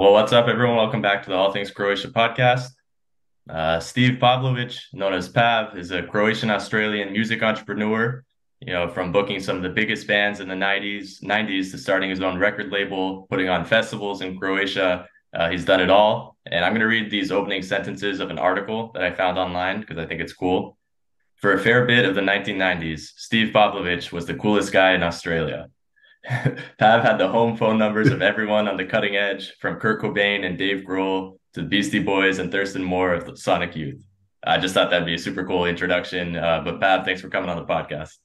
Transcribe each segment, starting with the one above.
Well, what's up, everyone? Welcome back to the All Things Croatia podcast. Steve Pavlovic, known as Pav, is a Croatian-Australian music entrepreneur. From booking some of the biggest bands in the '90s to starting his own record label, putting on festivals in Croatia. He's done it all. And I'm going to read these opening sentences of an article that I found online because I think it's cool. For a fair bit of the 1990s, Steve Pavlovic was the coolest guy in Australia. Pav had the home phone numbers of everyone on the cutting edge, from Kurt Cobain and Dave Grohl to the Beastie Boys and Thurston Moore of the Sonic Youth. I just thought that'd be a super cool introduction. But Pav, thanks for coming on the podcast.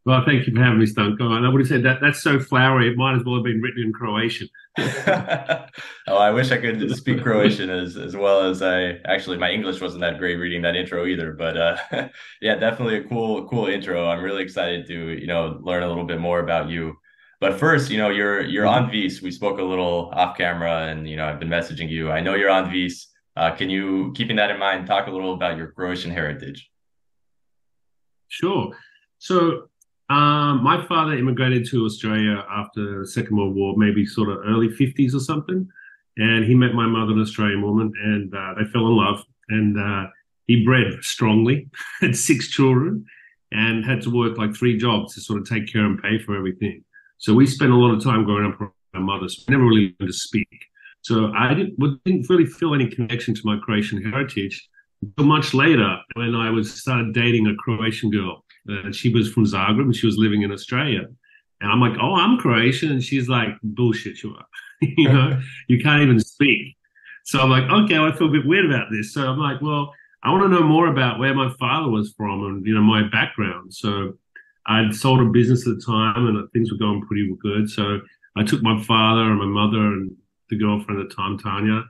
Well, thank you for having me, Stunk. I would have said that's so flowery. It might as well have been written in Croatian. Oh, I wish I could speak Croatian as well as my English wasn't that great reading that intro either. But yeah, definitely a cool intro. I'm really excited to, learn a little bit more about you. But first, you're on Vis. We spoke a little off camera and, I've been messaging you. I know you're on Vis. Can you, keeping that in mind, talk a little about your Croatian heritage? Sure. So my father immigrated to Australia after the Second World War, maybe sort of early 50s or something. And he met my mother, an Australian woman, and they fell in love. And he bred strongly, had 6 children, and had to work like 3 jobs to sort of take care and pay for everything. So we spent a lot of time growing up with my mother, so we never really learned to speak. So I didn't really feel any connection to my Croatian heritage until much later when I started dating a Croatian girl. She was from Zagreb and she was living in Australia. And I'm like, oh, I'm Croatian. And she's like, bullshit, you are. You can't even speak. So I'm like, okay, I feel a bit weird about this. So I'm like, well, I want to know more about where my father was from and, my background. So I'd sold a business at the time and things were going pretty good. So I took my father and my mother and the girlfriend at the time, Tanya,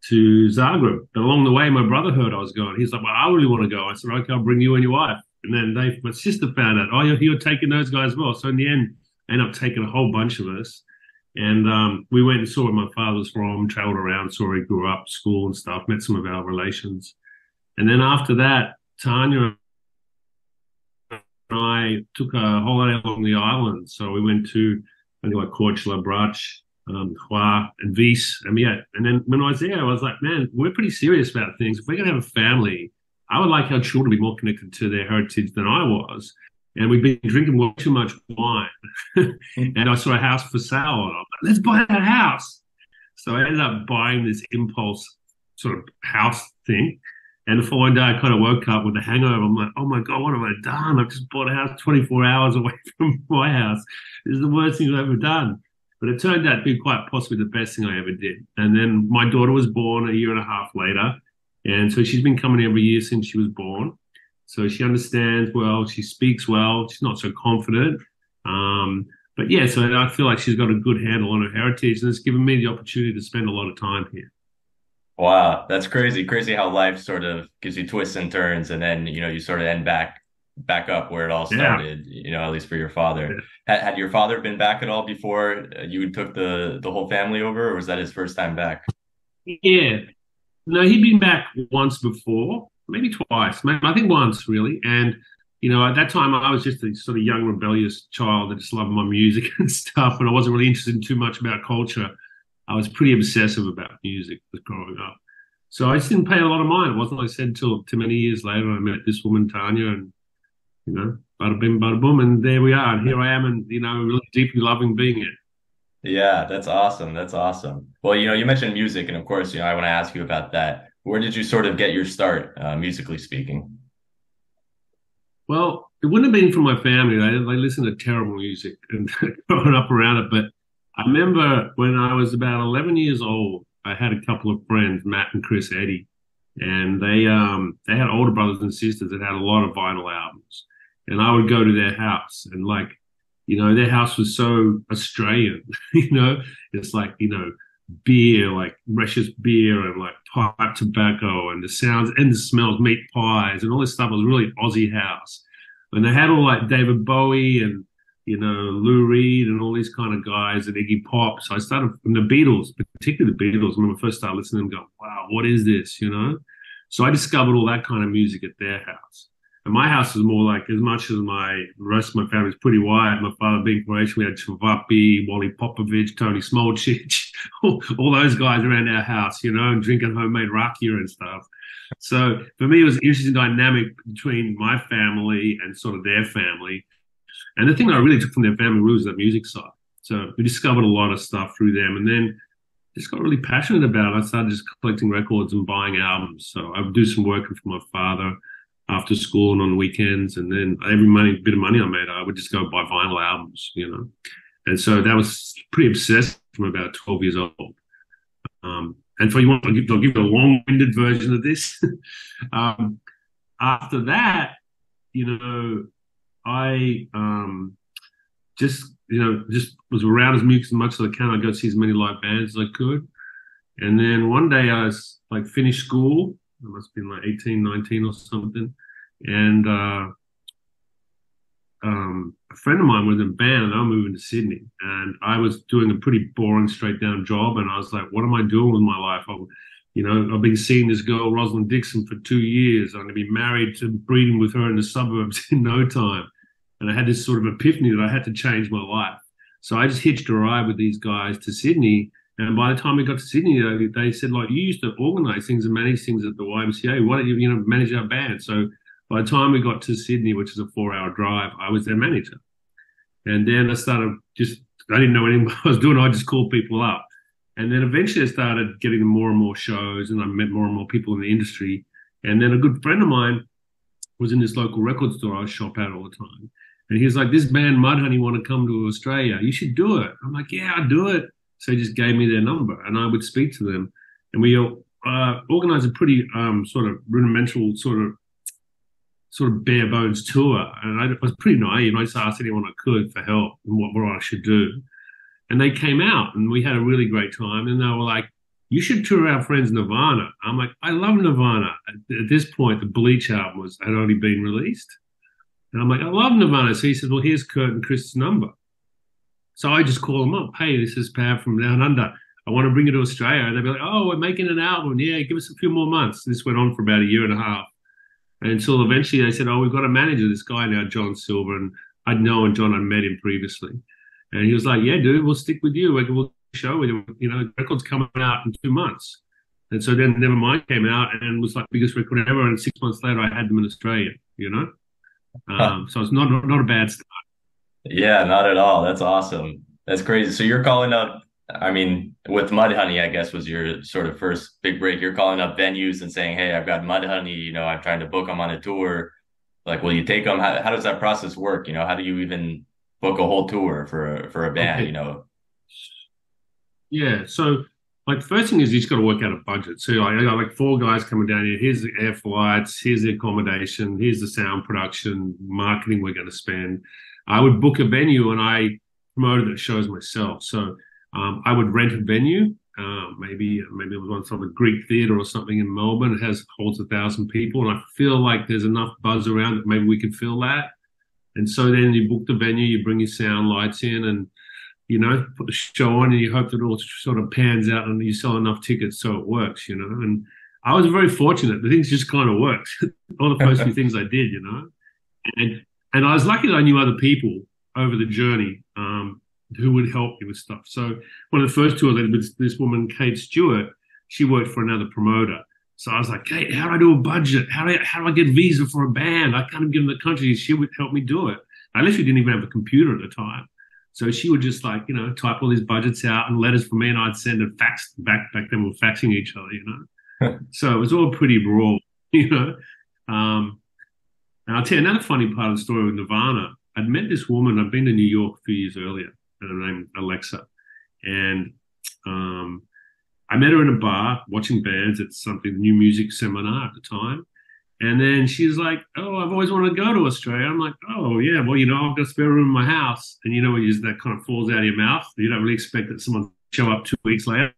to Zagreb. But along the way, my brother heard I was going. He's like, well, I really want to go. I said, okay, I'll bring you and your wife. And then my sister found out, oh, you're taking those guys as well. So in the end, I ended up taking a whole bunch of us. And we went and saw where my father was from, traveled around, saw where he grew up, school and stuff, met some of our relations. And then after that, Tanya and I took a holiday along the island. So we went to, I think, like Korčula, Brač, Hvar, and Vis. And then when I was there, I was like, man, we're pretty serious about things. If we're going to have a family, I would like our children to be more connected to their heritage than I was. And we've been drinking way too much wine. And I saw a house for sale. And I'm like, let's buy that house. So I ended up buying this impulse sort of house thing. And the following day, I kind of woke up with a hangover. I'm like, oh my God, what have I done? I've just bought a house 24 hours away from my house. This is the worst thing I've ever done. But it turned out to be quite possibly the best thing I ever did. And then my daughter was born a year and a half later. And so she's been coming every year since she was born. So she understands well, she speaks well, she's not so confident. But yeah, so I feel like she's got a good handle on her heritage and it's given me the opportunity to spend a lot of time here. Wow, that's crazy. Crazy how life sort of gives you twists and turns and then, you sort of end back up where it all started, at least for your father. Had your father been back at all before you took the whole family over, or was that his first time back? Yeah. No, he'd been back once before, maybe twice, I think once really. And, at that time I was just a sort of young rebellious child that just loved my music and stuff. And I wasn't really interested in too much about culture. I was pretty obsessive about music growing up. So I just didn't pay a lot of mind. It wasn't, like I said, until too many years later I met this woman, Tanya, and, bada bing, bada boom. And there we are. And here I am and, really deeply loving being here. Yeah, that's awesome. That's awesome. Well, you mentioned music, and of course, I want to ask you about that. Where did you sort of get your start, musically speaking? Well, it wouldn't have been from my family. They listened to terrible music and growing up around it. But I remember when I was about 11 years old, I had a couple of friends, Matt and Chris Eddy, and they had older brothers and sisters that had a lot of vinyl albums. And I would go to their house and their house was so Australian, it's like, beer, like Russia's beer and like pipe tobacco and the sounds and the smells, meat pies and all this stuff. It was really Aussie house. And they had all like David Bowie and, Lou Reed and all these kind of guys and Iggy Pop. So I started from the Beatles, particularly the Beatles. When I first started listening and going, wow, what is this, So I discovered all that kind of music at their house. And my house was more like, as much as the rest of my family was pretty white, my father being Croatian, we had Chavapi, Wally Popovic, Tony Smolcic, all those guys around our house, and drinking homemade rakia and stuff. So for me, it was an interesting dynamic between my family and sort of their family. And the thing that I really took from their family was the music side. So we discovered a lot of stuff through them. And then just got really passionate about it. I started just collecting records and buying albums. So I would do some work for my father after school and on weekends. And then every bit of money I made, I would just go buy vinyl albums, And so that was pretty obsessed from about 12 years old. And so I'll give you a long-winded version of this. After that, I just was around as much as I can. I'd go see as many live bands as I could. And then one day I was finished school. I must have been 18, 19 or something. And a friend of mine was in a band and I was moving to Sydney. And I was doing a pretty boring, straight down job. And I was like, what am I doing with my life? I've been seeing this girl, Rosalind Dixon, for 2 years. I'm going to be married to breeding with her in the suburbs in no time. And I had this sort of epiphany that I had to change my life. So I just hitched a ride with these guys to Sydney. And by the time we got to Sydney, they said, you used to organize things and manage things at the YMCA. Why don't you, manage our band? So by the time we got to Sydney, which is a 4-hour drive, I was their manager. And then I didn't know anything I was doing. I just called people up. And then eventually I started getting more and more shows and I met more and more people in the industry. And then a good friend of mine was in this local record store I shop at all the time. And he was like, this band Mudhoney want to come to Australia. You should do it. I'm like, yeah, I'll do it. So he just gave me their number and I would speak to them. And we organized a pretty sort of rudimental, sort of bare bones tour. And I was pretty naive. I just asked anyone I could for help and what I should do. And they came out and we had a really great time. And they were like, you should tour our friends Nirvana. I'm like, I love Nirvana. At this point, the Bleach album had only been released. And I'm like, I love Nirvana. So he said, well, here's Kurt and Krist's number. So I just call them up. Hey, this is Pav from Down Under. I want to bring you to Australia. And they'd be like, oh, we're making an album. Yeah, give us a few more months. This went on for about a year and a half. And until eventually they said, oh, we've got a manager, this guy now, John Silver. And I'd known John, I'd met him previously. And he was like, yeah, dude, we'll stick with you. We'll show with you. Record's coming out in 2 months. And so then Nevermind came out and was like the biggest record ever. And 6 months later, I had them in Australia, So it's not a bad start. Yeah, not at all. That's awesome. That's crazy. So you're calling up, with Mudhoney, I guess, was your sort of first big break. You're calling up venues and saying, hey, I've got Mudhoney, I'm trying to book them on a tour. Like, will you take them? How does that process work? How do you even book a whole tour for a band, Okay. Yeah. So the first thing is you just got to work out a budget. So I got 4 guys coming down here. Here's the air flights. Here's the accommodation. Here's the sound production, marketing we're going to spend. I would book a venue and I promoted the shows myself. So I would rent a venue. Maybe it was one sort of a Greek theatre or something in Melbourne. It holds 1,000 people. And I feel like there's enough buzz around that maybe we can fill that. And so then you book the venue, you bring your sound lights in and, put the show on and you hope that it all sort of pans out and you sell enough tickets so it works, And I was very fortunate. The things just kind of worked. All the first few things I did, And I was lucky that I knew other people over the journey who would help me with stuff. So one of the first tours I did with this woman, Kate Stewart, she worked for another promoter. So I was like, Kate, how do I do a budget? How do I get a visa for a band? I can't even get in the country. She would help me do it. I literally didn't even have a computer at the time. So she would just type all these budgets out and letters for me and I'd send a fax back then we were faxing each other, So it was all pretty raw, And I'll tell you another funny part of the story with Nirvana. I'd met this woman. I'd been to New York a few years earlier, and her name Alexa. And I met her in a bar watching bands at something, new music seminar at the time. And then she was like, oh, I've always wanted to go to Australia. I'm like, oh, yeah, well, I've got a spare room in my house. And when that kind of falls out of your mouth, you don't really expect that someone show up 2 weeks later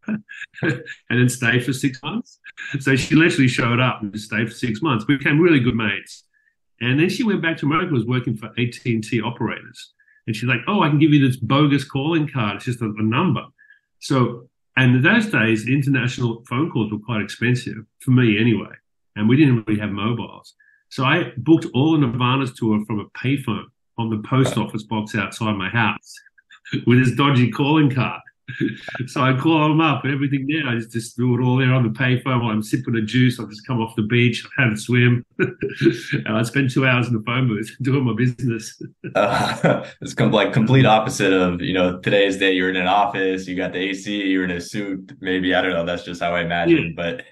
and then stay for 6 months. So she literally showed up and just stayed for 6 months. We became really good mates. And then she went back to America, was working for AT&T operators. And she's like, oh, I can give you this bogus calling card. It's just a number. So, and in those days, international phone calls were quite expensive, for me anyway. And we didn't really have mobiles. So I booked all the Nirvana's tour from a payphone on the post office box outside my house with his dodgy calling card. So I call him up, everything there. I just do it all there on the payphone while I'm sipping a juice. I'll just come off the beach, have a swim, and I spend 2 hours in the phone booth doing my business. It's like complete opposite of, today's day. You're in an office, you got the AC, you're in a suit. Maybe, I don't know. That's just how I imagine, but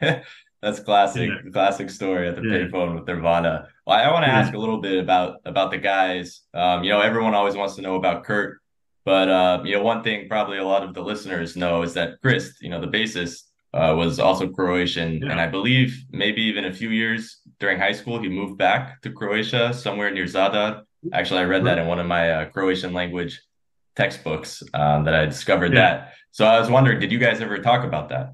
that's classic, Yeah, classic story at the yeah, payphone with Nirvana. Well, I want to yeah, ask a little bit about the guys. Everyone always wants to know about Kurt, but one thing probably a lot of the listeners know is that Krist, the bassist, was also Croatian, and yeah, I believe maybe even a few years during high school he moved back to Croatia somewhere near Zadar. Actually, I read that right, in one of my Croatian language textbooks that I discovered yeah. that. So I was wondering, did you guys ever talk about that?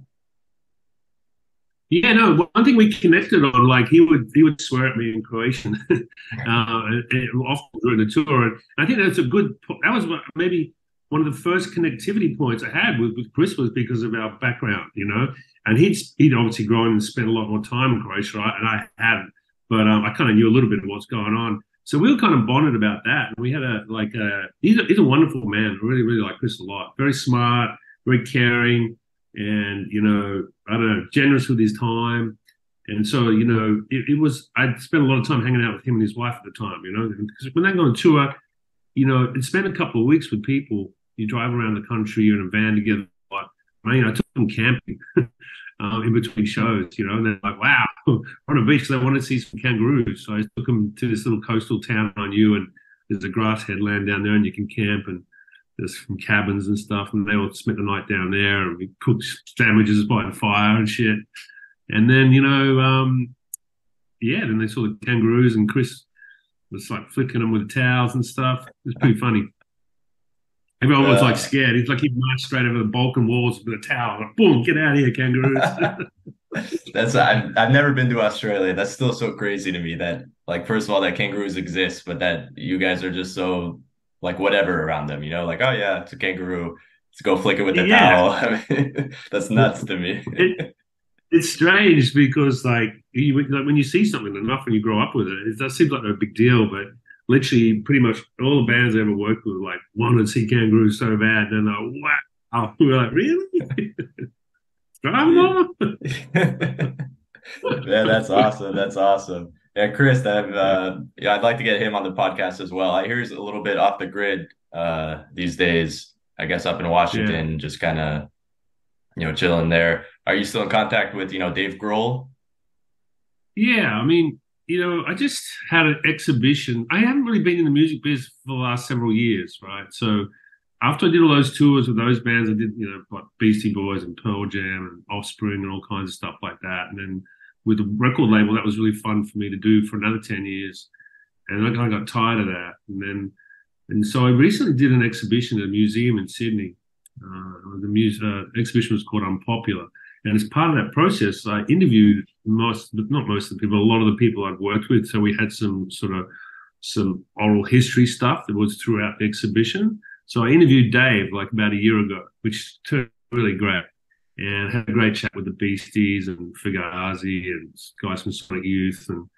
Yeah, no. One thing we connected on, like he would swear at me in Croatian, often during the tour. And I think that's a good. That was maybe one of the first connectivity points I had with Chris was because of our background, And he'd obviously grown and spent a lot more time in Croatia, right? And I hadn't, but I kind of knew a little bit of what's going on. So we were kind of bonded about that. And we had he's a wonderful man. I really, really like Chris a lot. Very smart, very caring, and I don't know, generous with his time. And so it was, I'd spent a lot of time hanging out with him and his wife at the time, because when they go on tour, and spend a couple of weeks with people. You drive around the country, you're in a van together. Like, I took them camping in between shows, and they're like, wow, we're on a beach because they want to see some kangaroos. So I took them to this little coastal town on you, and there's a grass headland down there, and you can camp, and there's some cabins and stuff, and they all spent the night down there, and we cooked sandwiches by the fire and shit. And then, then they saw the kangaroos, and Chris was like flicking them with the towels and stuff. It was pretty funny. Everyone was like Uh, scared. He'd march straight over the Balkan walls with a towel, like, boom, get out of here, kangaroos. I've never been to Australia. That's still so crazy to me that, like, first of all, that kangaroos exist, but that you guys are just so like whatever around them, like, oh yeah, it's a kangaroo. Let's go flick it with the Yeah, towel. I mean, that's nuts to me. it, it's strange because like when you see something enough and you grow up with it, it does seem like no big deal. But literally, pretty much all the bands I ever worked with like wanted to see kangaroos so bad, and they're like, wow, we were like, really? Drive them Yeah. on? Yeah, that's awesome. That's awesome. Yeah, Chris, I'd like to get him on the podcast as well. I hear he's a little bit off the grid these days, I guess up in Yeah. Washington, just kind of, chilling there. Are you still in contact with, Dave Grohl? Yeah, I mean, I just had an exhibition. I haven't really been in the music biz for the last several years, right? So after I did all those tours with those bands, I did, like Beastie Boys and Pearl Jam and Offspring and all kinds of stuff like that. And then with the record label, that was really fun for me to do for another 10 years. And I kind of got tired of that. And so I recently did an exhibition at a museum in Sydney. The exhibition was called Unpopular. And as part of that process, I interviewed not most of the people, a lot of the people I'd worked with. So we had some oral history stuff that was throughout the exhibition. So I interviewed Dave like about a year ago, which turned really great. And had a great chat with the Beasties and Fugazi and guys from Sonic Youth. And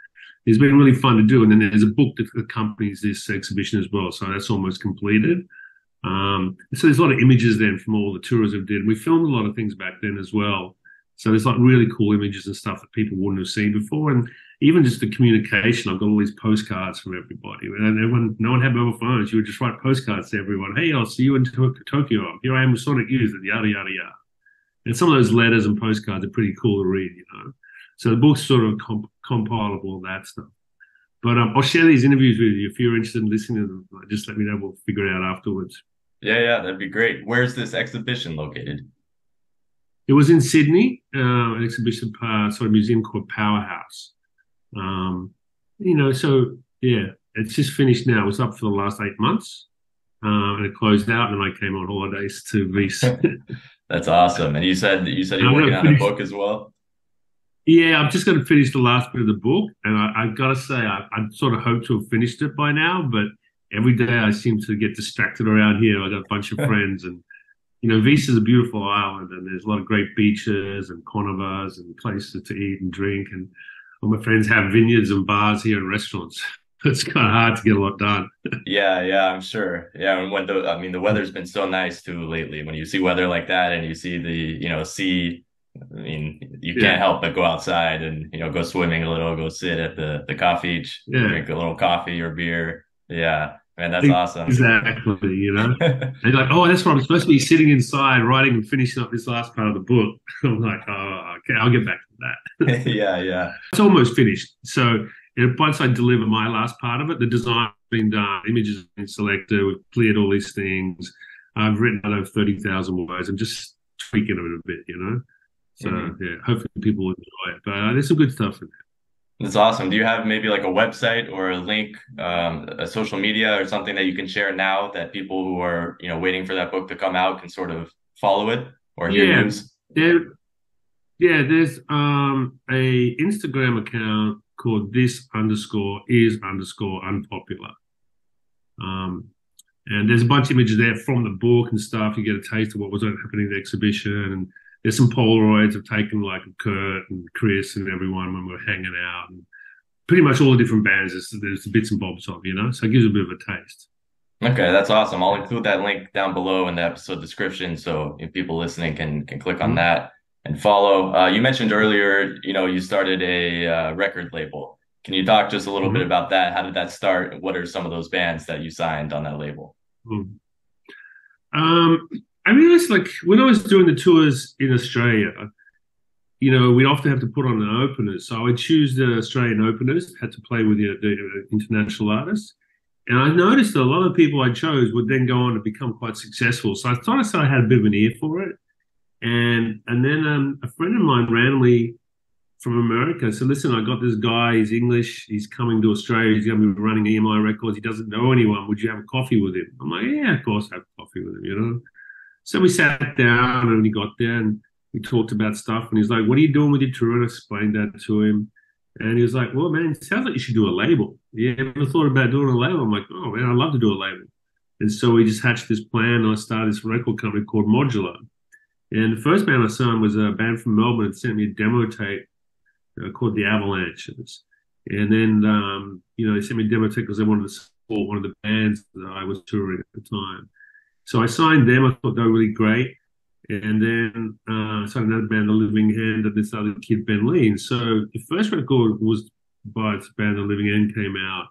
it's been really fun to do. And then there's a book that accompanies this exhibition as well. So that's almost completed. So there's a lot of images then from all the tours I've did. We filmed a lot of things back then as well. So there's like really cool images and stuff that people wouldn't have seen before. And even just the communication, I've got all these postcards from everybody. And no one had mobile phones. You would just write postcards to everyone. Hey, I'll see you in Tokyo. Here I am with Sonic Youth and yada, yada, yada. And some of those letters and postcards are pretty cool to read, So the book's sort of compiled all that stuff. But I'll share these interviews with you if you're interested in listening to them. Just let me know. We'll figure it out afterwards. Yeah, that'd be great. Where's this exhibition located? It was in Sydney, an exhibition, sort of museum called Powerhouse. So yeah, it's just finished now. It was up for the last 8 months, and it closed out. And I came on holidays to Greece. That's awesome. And you said you're I'm working gonna on a finish. book as well. Yeah, I'm just going to finish the last bit of the book, and I've got to say, I sort of hope to have finished it by now. But every day I seem to get distracted around here. I got a bunch of friends, and Vis is a beautiful island, and there's a lot of great beaches and carnivores and places to eat and drink. And all my friends have vineyards and bars here and restaurants. It's kind of hard to get a lot done. Yeah, I'm sure. Yeah, and the weather's been so nice too lately. When you see weather like that and you see the, sea, I mean, you can't Yeah, help but go outside and, go swimming a little, go sit at the coffee, yeah, drink a little coffee or beer. Yeah, man, that's awesome. exactly. And you're like, oh, that's right. I'm supposed to be sitting inside writing and finishing up this last part of the book. I'm like, oh, okay, I'll get back to that. Yeah. It's almost finished. So once I deliver my last part of it, the design's been done, images have been selected, we've cleared all these things. I've written out over 30,000 words. I'm just tweaking it a bit. So, yeah, hopefully people will enjoy it. But there's some good stuff in there. That's awesome. Do you have maybe like a website or a link, a social media or something that you can share now that people who are, waiting for that book to come out can sort of follow it or hear Yeah, news? there, there's a Instagram account called this_is_unpopular. And there's a bunch of images there from the book and stuff. You get a taste of what was happening at the exhibition. And there's some Polaroids I've taken, like Kurt and Chris and everyone when we were hanging out. And pretty much all the different bands, there's bits and bobs of, so it gives you a bit of a taste. Okay, that's awesome. I'll include that link down below in the episode description so if people listening can click on that and follow. You mentioned earlier, you started a record label. Can you talk just a little bit about that? How did that start? What are some of those bands that you signed on that label? I realized, like, when I was doing the tours in Australia, we'd often have to put on an opener. So I would choose the Australian openers, had to play with the international artists. And I noticed that a lot of people I chose would then go on to become quite successful. So I thought I had a bit of an ear for it. And then a friend of mine randomly from America said, listen, I got this guy, he's English, he's coming to Australia, he's going to be running EMI Records, he doesn't know anyone, would you have a coffee with him? I'm like, yeah, of course I have coffee with him, So we sat down and he got there and we talked about stuff and he's like, what are you doing with your tour? And I explained that to him. And he was like, well, man, it sounds like you should do a label. You ever thought about doing a label? I'm like, oh, man, I'd love to do a label. And so we just hatched this plan and I started this record company called Modular. And the first band I signed was a band from Melbourne that sent me a demo tape called The Avalanches. And then, they sent me a demo tape because they wanted to support one of the bands that I was touring at the time. So I signed them. I thought they were really great. And then I signed another band, The Living End, and this other kid, Ben Lee. And so the first record was by this band, The Living End, came out.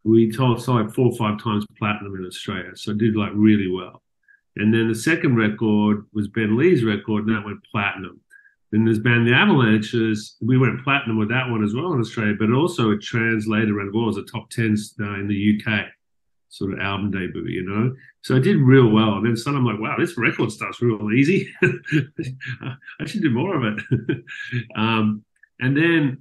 We sold like 4 or 5 times platinum in Australia. So it did like really well. And then the second record was Ben Lee's record, and that went platinum. Then there's band The Avalanches. We went platinum with that one as well in Australia, but also it translated around the world as a top 10 in the UK. Sort of album debut, So I did real well. And then suddenly I'm like, wow, this record stuff's real easy. I should do more of it. And then,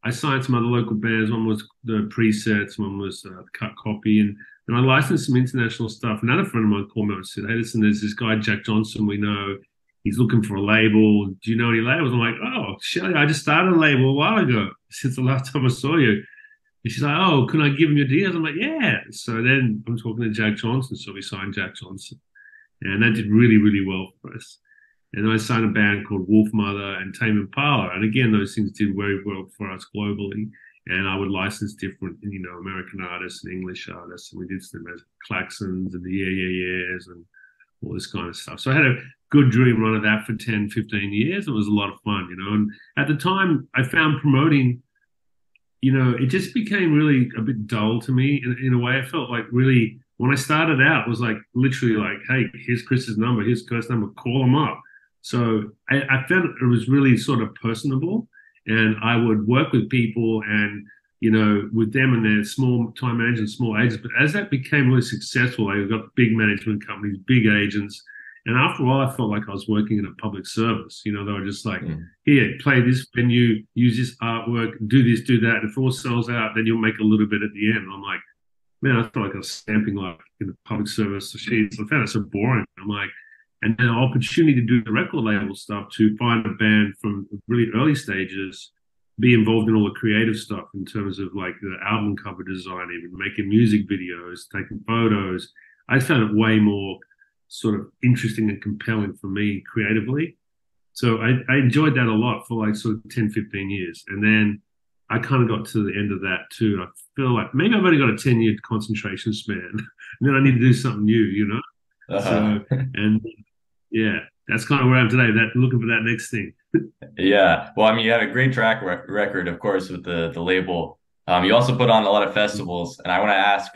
I signed some other local bands. One was the Presets, one was Cut Copy. And I licensed some international stuff. Another friend of mine called me and said, hey, listen, there's this guy, Jack Johnson, we know. He's looking for a label. Do you know any labels? I'm like, oh, Shelley, I just started a label a while ago since the last time I saw you. And she's like, oh, can I give him your deals? I'm like, yeah. So then I'm talking to Jack Johnson. So we signed Jack Johnson. And that did really, really well for us. And then I signed a band called Wolfmother and Tame Impala. And again, those things did very well for us globally. And I would license different, American artists and English artists. And we did some Klaxons and the Yeahs and all this kind of stuff. So I had a good dream run of that for 10, 15 years. It was a lot of fun, And at the time, I found promoting, it just became really a bit dull to me in a way. I felt like really, when I started out, it was like literally like, hey, here's Chris's number, here's Kurt's number, call him up. So I found it was really sort of personable, and I would work with people and, with them and their small time managers, small agents. But as that became really successful, I got big management companies, big agents. And after a while, I felt like I was working in a public service. They were just like, here, play this venue, use this artwork, do this, do that. And if it all sells out, then you'll make a little bit at the end. I'm like, man, I felt like I was stamping like in the public service. So I found it so boring. I'm like, and then an opportunity to do the record label stuff, to find a band from really early stages, be involved in all the creative stuff in terms of like the album cover design, even making music videos, taking photos. I found it way more sort of interesting and compelling for me creatively. So I enjoyed that a lot for like sort of 10, 15 years. And then I kind of got to the end of that too. I feel like maybe I've only got a 10-year concentration span, and then I need to do something new, you know? Uh-huh. So, and yeah, that's kind of where I am today, that looking for that next thing. Yeah. Well, I mean, you have a great record, of course, with the label. You also put on a lot of festivals, and I want to ask,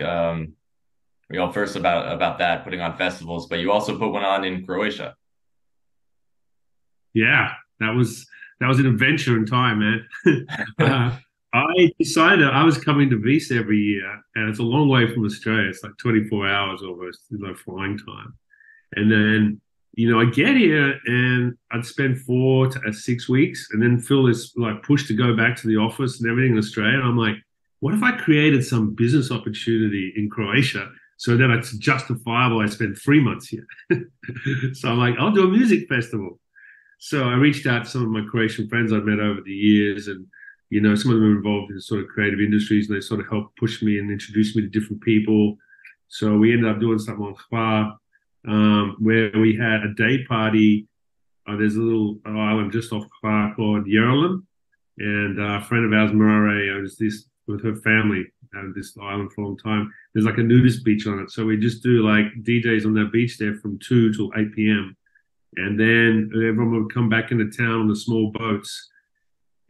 first about that, putting on festivals, but you also put one on in Croatia. Yeah, that was an adventure in time, man. I decided I was coming to Visa every year, and it's a long way from Australia. It's like 24 hours almost, flying time. And then, I get here and I'd spend 4 to 6 weeks and then feel this like push to go back to the office and everything in Australia. And I'm like, what if I created some business opportunity in Croatia so that it's justifiable I spend 3 months here? So I'm like, I'll do a music festival. So I reached out to some of my Croatian friends I've met over the years, and some of them are involved in sort of creative industries, and they sort of helped push me and introduce me to different people. So we ended up doing something on Hvar, where we had a day party. There's a little island just off Hvar called Yerevan, and a friend of ours, Marare, owns this with her family, had this island for a long time. There's like a nudist beach on it, so we just do like DJs on that beach there from 2 till 8 p.m. And then everyone would come back into town on the small boats.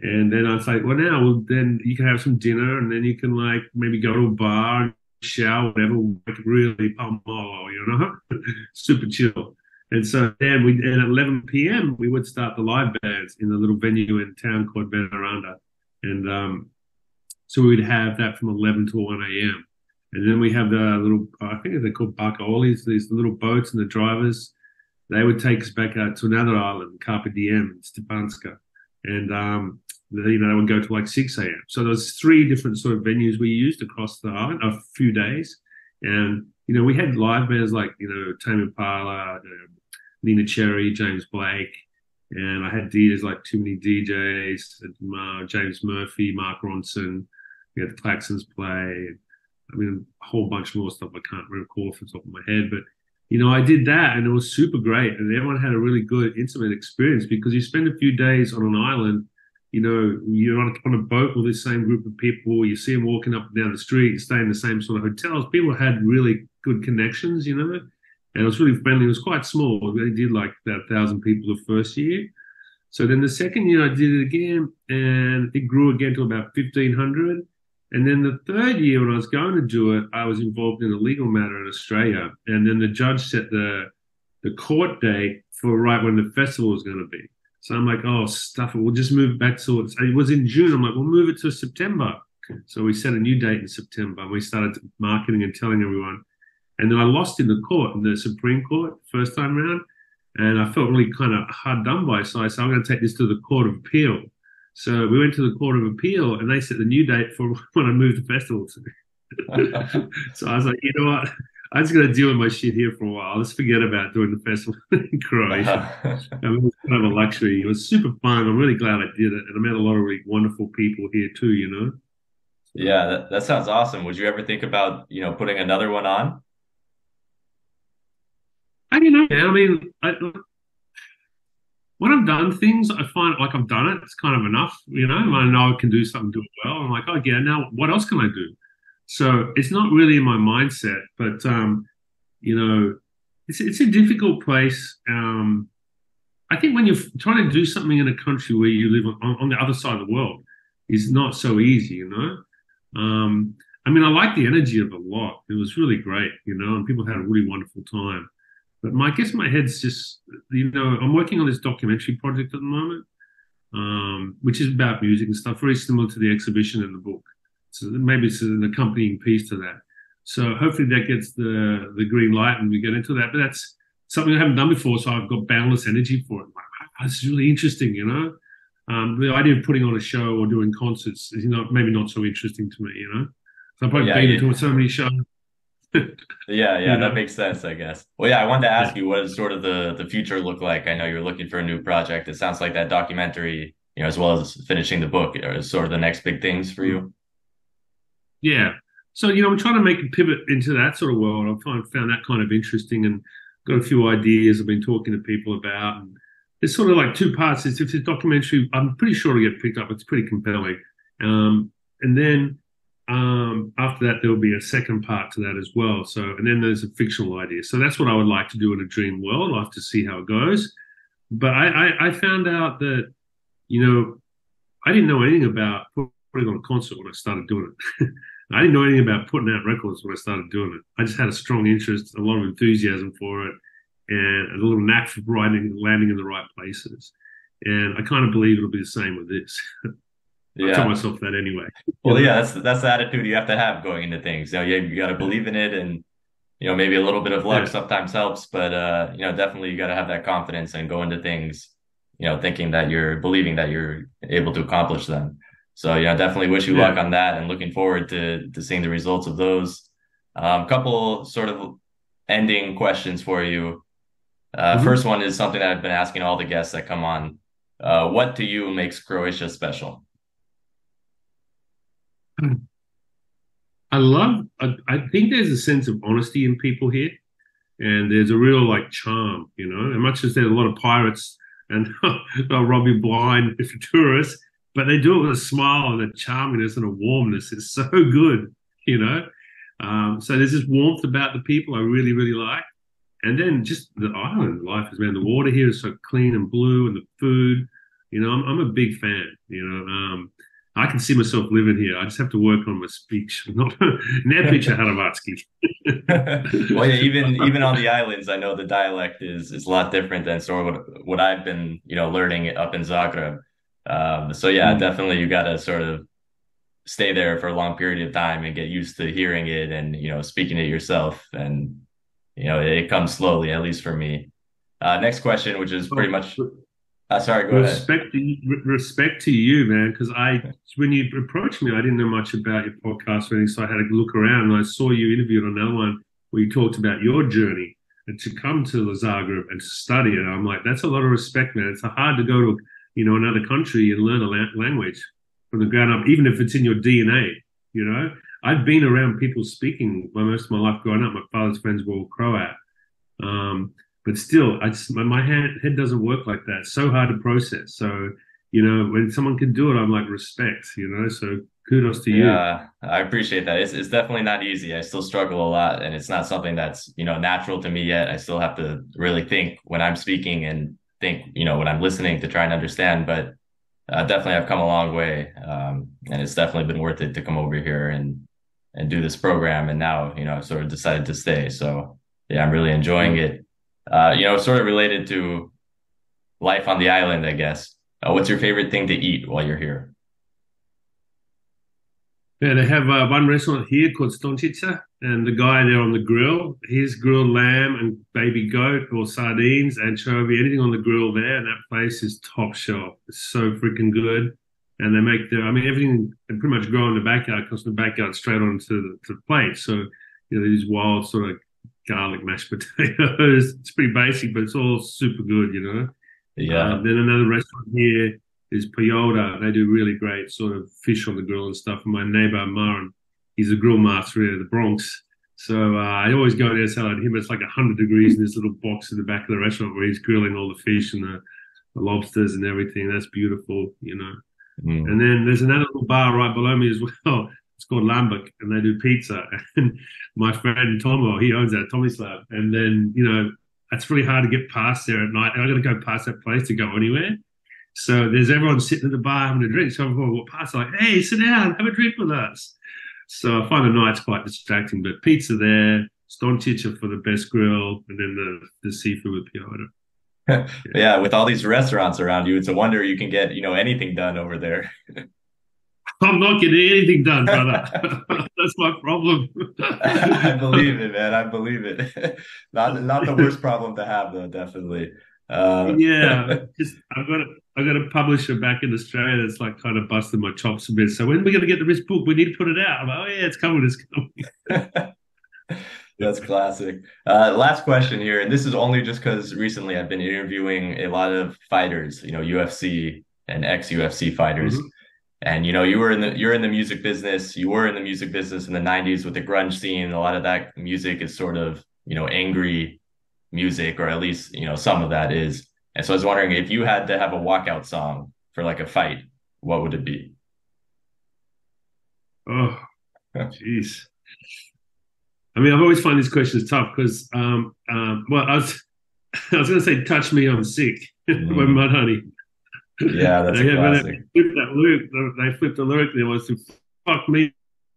And then I was like, well, then you can have some dinner, and then you can like maybe go to a bar and shower, whatever, like really palmolo, super chill. And so then at 11 p.m. we would start the live bands in a little venue in town called Veneranda. And so we would have that from 11 to 1 a.m. And then we have the little, I think they're called barcaolis, these little boats, and the drivers, they would take us back out to another island, Carpe Diem, Stepanska. And, they would go to like 6 a.m. So there was 3 different sort of venues we used across the island, a few days. And, we had live bands like, Tame Impala, Nina Cherry, James Blake. And I had DJs like Too Many DJs, James Murphy, Mark Ronson. We had the Claxons play. I mean, a whole bunch more stuff I can't recall off the top of my head. But, I did that, and it was super great. And everyone had a really good, intimate experience because you spend a few days on an island. You're on a boat with the same group of people. You see them walking up and down the street, stay in the same sort of hotels. People had really good connections, and it was really friendly. It was quite small. We only did like about 1,000 people the first year. So then the second year I did it again, and it grew again to about 1,500. And then the third year when I was going to do it, I was involved in a legal matter in Australia. And then the judge set the court date for right when the festival was going to be. So I'm like, oh, stuff it. We'll just move it back to it was in June. I'm like, we'll move it to September. So we set a new date in September. We started marketing and telling everyone. And then I lost in the court, in the Supreme Court, first time around. And I felt really kind of hard done by. So I said, I'm going to take this to the Court of Appeal. So we went to the Court of Appeal, and they set the new date for when I moved the festival to. So I was like, you know what? I'm just going to deal with my shit here for a while. Let's forget about doing the festival in Croatia. I mean, it was kind of a luxury. It was super fun. I'm really glad I did it. And I met a lot of really wonderful people here too, Yeah, that sounds awesome. Would you ever think about, putting another one on? I don't know, man. I mean, when I've done things, I find like I've done it. It's kind of enough, I know I can do something, do it well. I'm like, oh, yeah, now what else can I do? So it's not really in my mindset, but, it's a difficult place. I think when you're trying to do something in a country where you live on the other side of the world is not so easy, I mean, I like the energy of it a lot. It was really great, and people had a really wonderful time. But I guess my head's just, I'm working on this documentary project at the moment, which is about music and stuff, very similar to the exhibition in the book. So maybe it's an accompanying piece to that. So hopefully that gets the green light and we get into that. But that's something I haven't done before, so I've got boundless energy for it. Like, wow, this is really interesting, The idea of putting on a show or doing concerts is, maybe not so interesting to me, So I've probably been to so many shows. Yeah, that makes sense, I guess. Well, yeah, I wanted to ask you, what does sort of the future look like? I know you're looking for a new project. It sounds like that documentary, as well as finishing the book, are sort of the next big things for you. Yeah. So, I'm trying to make a pivot into that sort of world. I've found that kind of interesting and got a few ideas I've been talking to people about. And there's sort of like 2 parts. If it's a documentary, I'm pretty sure it'll get picked up. It's pretty compelling. And then after that, there will be a second part to that as well. So, and then there's a fictional idea. So that's what I would like to do in a dream world. I'll have to see how it goes. But I found out that, you know, I didn't know anything about putting on a concert when I started doing it. I didn't know anything about putting out records when I started doing it. I just had a strong interest, a lot of enthusiasm for it, and a little knack for writing, landing in the right places. And I kind of believe it'll be the same with this. I tell Yeah. myself that anyway. You Well, know? yeah, that's the attitude you have to have going into things. You got to believe in it, and maybe a little bit of luck Yeah, sometimes helps, but definitely you got to have that confidence and go into things, thinking that you're believing that you're able to accomplish them. So, definitely wish you luck yeah. on that and looking forward to seeing the results of those. Couple sort of ending questions for you. Mm-hmm. First one is something that I've been asking all the guests that come on. What to you makes Croatia special? I think there's a sense of honesty in people here, and there's a real like charm, you know. And much as there's a lot of pirates and they'll rob you blind if you're tourists, but they do it with a smile and a charminess and a warmness. It's so good, you know. So there's this warmth about the people I really, really like. And then just the island life is, man, the water here is so clean and blue, and the food, you know, I'm a big fan, you know. I can see myself living here. I just have to work on my speech. Not ne priča Hrvatski. Well, yeah, even on the islands, I know the dialect is a lot different than sort of what I've been, learning up in Zagreb. So yeah, definitely you got to sort of stay there for a long period of time and get used to hearing it and speaking it yourself. And it comes slowly, at least for me. Next question, which is pretty Oh, much. Sorry, go ahead. respect to you, man. Because when you approached me, I didn't know much about your podcast or anything, so I had to look around and I saw you interviewed on another one where you talked about your journey and to come to Zagreb and to study it. I'm like, that's a lot of respect, man. It's hard to go to another country and learn a language from the ground up, even if it's in your DNA. You know, I've been around people speaking most of my life growing up. My father's friends were all Croat. But still, my head doesn't work like that. It's so hard to process. So, when someone can do it, I'm like, respect, so kudos to you. Yeah, I appreciate that. It's definitely not easy. I still struggle a lot, and it's not something that's, natural to me yet. I still have to really think when I'm speaking and think, when I'm listening to try and understand. But definitely, I've come a long way, and it's definitely been worth it to come over here and do this program. And now, I've sort of decided to stay. So yeah, I'm really enjoying Mm. it. Sort of related to life on the island, I guess. What's your favorite thing to eat while you're here? Yeah, they have one restaurant here called Stončica, and the guy there on the grill, he's grilled lamb and baby goat or sardines, anchovy, anything on the grill there, and that place is top shelf. It's so freaking good. And they make everything they pretty much grow in the backyard, comes from the backyard straight onto the plate. So, these wild sort of garlic mashed potatoes. It's pretty basic, but it's all super good. Yeah. Then another restaurant here is Payota. They do really great sort of fish on the grill and stuff. And my neighbor, Marin, he's a grill master here in the Bronx. So I always go there and say to him, it's like 100 degrees in this little box in the back of the restaurant where he's grilling all the fish and the lobsters and everything. That's beautiful. And Mm. then there's another little bar right below me as well. It's called Lambek, and they do pizza. And my friend Tomo, he owns that, Tommy's Lab. And then, it's really hard to get past there at night. And I got to go past that place to go anywhere. So there's everyone sitting at the bar having a drink. So I walk past, like, hey, sit down, have a drink with us. So I find the night's quite distracting. But pizza there, Stončića for the best grill, and then the seafood with Piotr. Yeah. Yeah, with all these restaurants around you, it's a wonder you can get, anything done over there. I'm not getting anything done, brother. That's my problem. I believe it, man. I believe it. Not the worst problem to have, though, definitely. Uh, Yeah, just I've got a publisher back in Australia that's like kind of busted my chops a bit. So when are we going to get this book? We need to put it out. I'm like, oh yeah, it's coming, it's coming. That's classic. Last question here, and this is only just because recently I've been interviewing a lot of fighters, UFC and ex-UFC fighters. Mhm. And you're in the music business. You were in the music business in the 90s with the grunge scene. A lot of that music is sort of, angry music, or at least, some of that is. And so I was wondering if you had to have a walkout song for like a fight, what would it be? Oh, jeez. I mean, I've always found these questions tough because, well, I was going to say, "Touch Me, I'm Sick" by Mm. Mudhoney. Yeah, that's a When they classic. flipped that lyric, they flipped the lyric. There was to "Fuck me,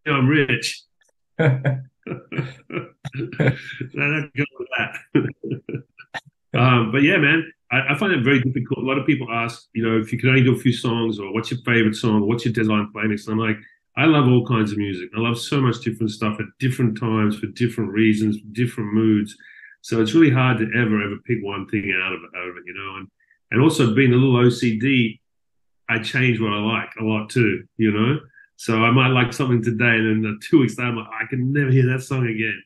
I'm rich." Let's go with that. But yeah, man, I find it very difficult. A lot of people ask, if you could only do a few songs, or what's your favorite song, or what's your deadline playlist. And I'm like, I love all kinds of music. I love so much different stuff at different times for different reasons, different moods. So it's really hard to ever pick one thing out of it. And also being a little OCD, I change what I like a lot too. So I might like something today, and then 2 weeks later, I'm like, I can never hear that song again.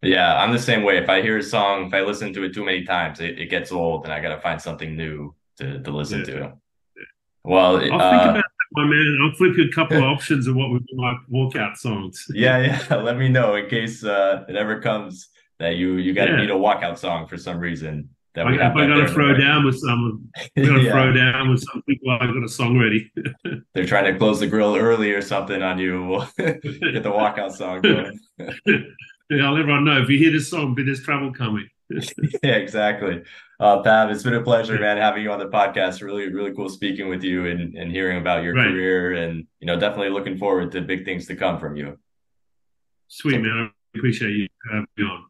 Yeah, I'm the same way. If I hear a song, if I listen to it too many times, it gets old and I gotta find something new to listen Yeah. to. Well, I'll think about that, my man. I'll flip you a couple of options of what would be my walkout songs. yeah, yeah. Let me know in case it ever comes that you got to Yeah. need a walkout song for some reason that we If have I that got to there in the throw record. down with someone, I got to throw Yeah, down with some people. I got a song ready. they're trying to close the grill early or something on you. We'll get the walkout song going. Yeah, I'll let everyone know if you hear this song, there's trouble coming. Yeah, exactly. Pav, it's been a pleasure, man, having you on the podcast. Really, really cool speaking with you and hearing about your Right. career and, definitely looking forward to big things to come from you. Sweet, man. I appreciate you having me on.